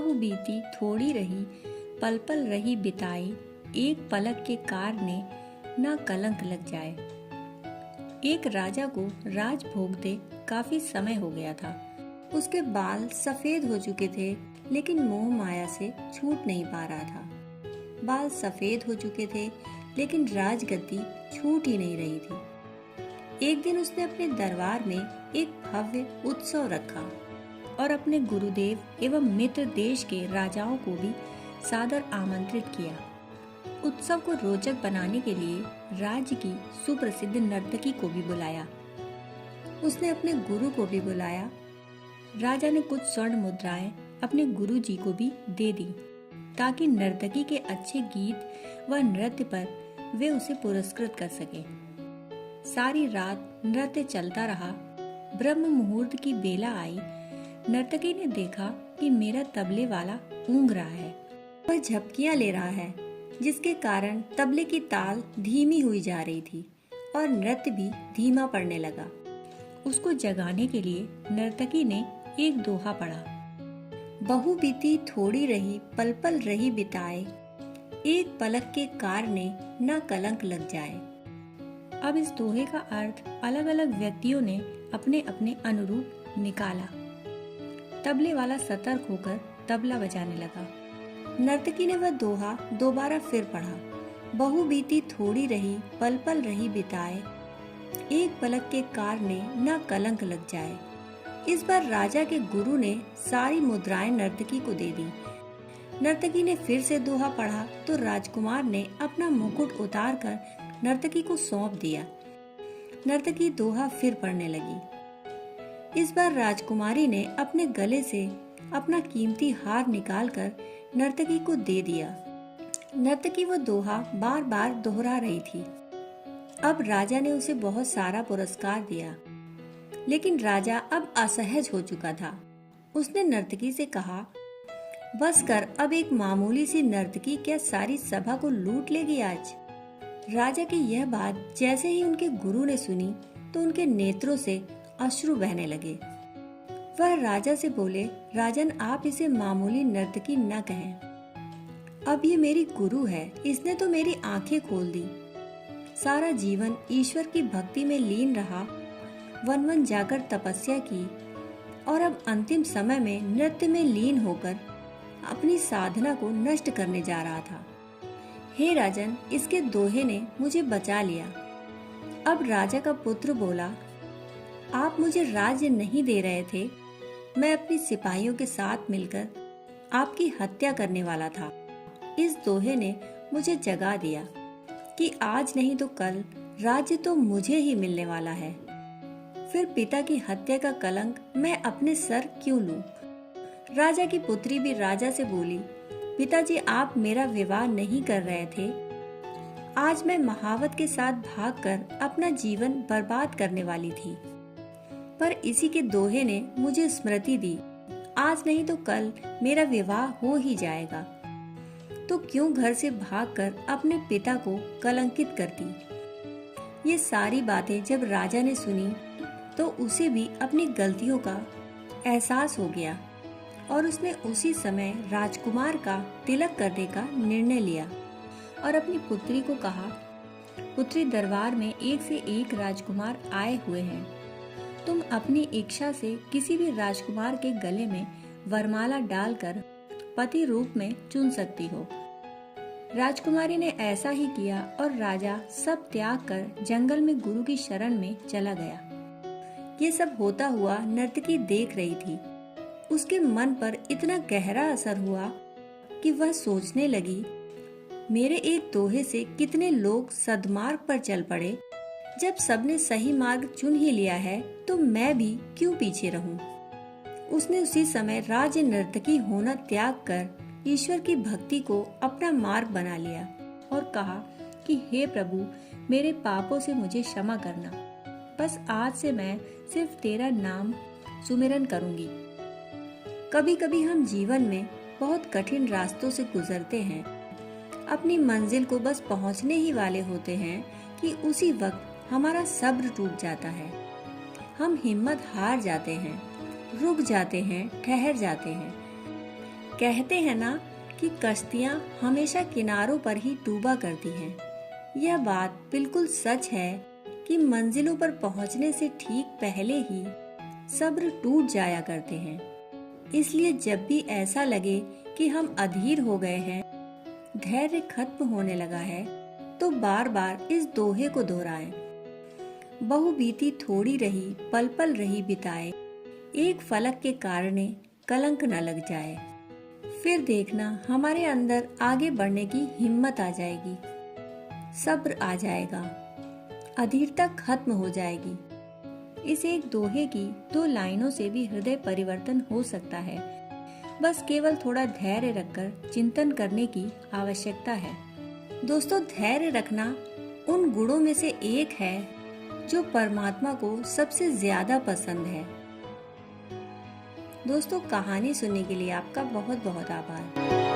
बहु बीती थोड़ी रही, पल पल रही बिताई, एक पलक के कार ने ना कलंक लग जाए। एक राजा को राज भोगते काफी समय हो गया था। उसके बाल सफेद हो चुके थे, लेकिन मोह माया से छूट नहीं पा रहा था। बाल सफेद हो चुके थे, लेकिन राजगद्दी छूट ही नहीं रही थी। एक दिन उसने अपने दरबार में एक भव्य उत्सव रखा और अपने गुरुदेव एवं मित्र देश के राजाओं को भी सादर आमंत्रित किया। उत्सव को रोचक बनाने के लिए राज्य की सुप्रसिद्ध नर्तकी को भी बुलाया। उसने अपने गुरु को भी बुलाया। राजा ने कुछ स्वर्ण मुद्राएं अपने गुरु जी को भी दे दी, ताकि नर्तकी के अच्छे गीत व नृत्य पर वे उसे पुरस्कृत कर सके। सारी रात नृत्य चलता रहा। ब्रह्म मुहूर्त की बेला आई। नर्तकी ने देखा कि मेरा तबले वाला ऊँघ रहा है। वह झपकियां ले रहा है, जिसके कारण तबले की ताल धीमी हुई जा रही थी और नृत्य भी धीमा पड़ने लगा। उसको जगाने के लिए नर्तकी ने एक दोहा पढ़ा। बहु बीती थोड़ी रही, पल पल रही बिताए, एक पलक के कार ने ना कलंक लग जाए। अब इस दोहे का अर्थ अलग अलग व्यक्तियों ने अपने अपने अनुरूप निकाला। तबले वाला सतर्क होकर तबला बजाने लगा। नर्तकी ने वह दोहा दोबारा फिर पढ़ा। बहु बीती थोड़ी रही, पल पल रही बिताए, एक पलक के कार ने ना कलंक लग जाए। इस बार राजा के गुरु ने सारी मुद्राएं नर्तकी को दे दी। नर्तकी ने फिर से दोहा पढ़ा तो राजकुमार ने अपना मुकुट उतारकर नर्तकी को सौंप दिया। नर्तकी दोहा फिर पढ़ने लगी। इस बार राजकुमारी ने अपने गले से अपना कीमती हार निकालकर नर्तकी को दे दिया। नर्तकी वो दोहा बार बार दोहरा रही थी। अब राजा ने उसे बहुत सारा पुरस्कार दिया, लेकिन राजा अब असहज हो चुका था। उसने नर्तकी से कहा, बस कर, अब एक मामूली सी नर्तकी क्या सारी सभा को लूट लेगी आज? राजा की यह बात जैसे ही उनके गुरु ने सुनी तो उनके नेत्रों से अश्रु बहने लगे। वह राजा से बोले, राजन, आप इसे मामूली नर्तकी न कहें। अब ये मेरी गुरु है, इसने तो मेरी आंखें खोल दी। सारा जीवन ईश्वर की भक्ति में लीन रहा, वन वन जाकर तपस्या की और अब अंतिम समय में नृत्य में लीन होकर अपनी साधना को नष्ट करने जा रहा था। हे राजन, इसके दोहे ने मुझे बचा लिया। अब राजा का पुत्र बोला, आप मुझे राज्य नहीं दे रहे थे, मैं अपनी सिपाहियों के साथ मिलकर आपकी हत्या करने वाला था। इस दोहे ने मुझे जगा दिया कि आज नहीं तो कल राज्य तो मुझे ही मिलने वाला है। फिर पिता की हत्या का कलंक मैं अपने सर क्यों लूं? राजा की पुत्री भी राजा से बोली, पिताजी, आप मेरा विवाह नहीं कर रहे थे। आज मैं महावत के साथ भागकर अपना जीवन बर्बाद करने वाली थी, पर इसी के दोहे ने मुझे स्मृति दी, आज नहीं तो कल मेरा विवाह हो ही जाएगा। तो क्यों घर से भागकर अपने पिता को कलंकित करती? ये सारी बातें जब राजा ने सुनी तो उसे भी अपनी गलतियों का एहसास हो गया और उसने उसी समय राजकुमार का तिलक करने का निर्णय लिया और अपनी पुत्री को कहा, पुत्री, दरबार में एक से एक राजकुमार आए हुए हैं। तुम अपनी इच्छा से किसी भी राजकुमार के गले में वरमाला डालकर पति रूप में चुन सकती हो। राजकुमारी ने ऐसा ही किया और राजा सब त्याग कर जंगल में गुरु की शरण में चला गया। ये सब होता हुआ नर्तकी देख रही थी। उसके मन पर इतना गहरा असर हुआ कि वह सोचने लगी, मेरे एक दोहे से कितने लोग सद्मार्ग पर चल पड़े। जब सबने सही मार्ग चुन ही लिया है तो मैं भी क्यों पीछे रहूं? उसने उसी समय राज्य नर्तकी होना त्याग कर ईश्वर की भक्ति को अपना मार्ग बना लिया और कहा कि हे प्रभु, मेरे पापों से मुझे क्षमा करना। बस आज से मैं सिर्फ तेरा नाम सुमिरन करूंगी। कभी कभी हम जीवन में बहुत कठिन रास्तों से गुजरते हैं। अपनी मंजिल को बस पहुंचने ही वाले होते हैं कि उसी वक्त हमारा सब्र टूट जाता है। हम हिम्मत हार जाते हैं, रुक जाते हैं, ठहर जाते हैं। कहते हैं ना कि कश्तियाँ हमेशा किनारों पर ही डूबा करती हैं। यह बात बिल्कुल सच है कि मंजिलों पर पहुंचने से ठीक पहले ही सब्र टूट जाया करते हैं। इसलिए जब भी ऐसा लगे कि हम अधीर हो गए हैं, धैर्य खत्म होने लगा है, तो बार बार इस दोहे को दोहराएं। बहु बीती थोड़ी रही, पल पल रही बिताए, एक फलक के कारणे कलंक न लग जाए। फिर देखना हमारे अंदर आगे बढ़ने की हिम्मत आ जाएगी, सब्र आ जाएगा, अधीरता खत्म हो जाएगी। इस एक दोहे की 2 लाइनों से भी हृदय परिवर्तन हो सकता है। बस केवल थोड़ा धैर्य रखकर चिंतन करने की आवश्यकता है। दोस्तों, धैर्य रखना उन गुणों में से एक है जो परमात्मा को सबसे ज्यादा पसंद है। दोस्तों, कहानी सुनने के लिए आपका बहुत बहुत आभार।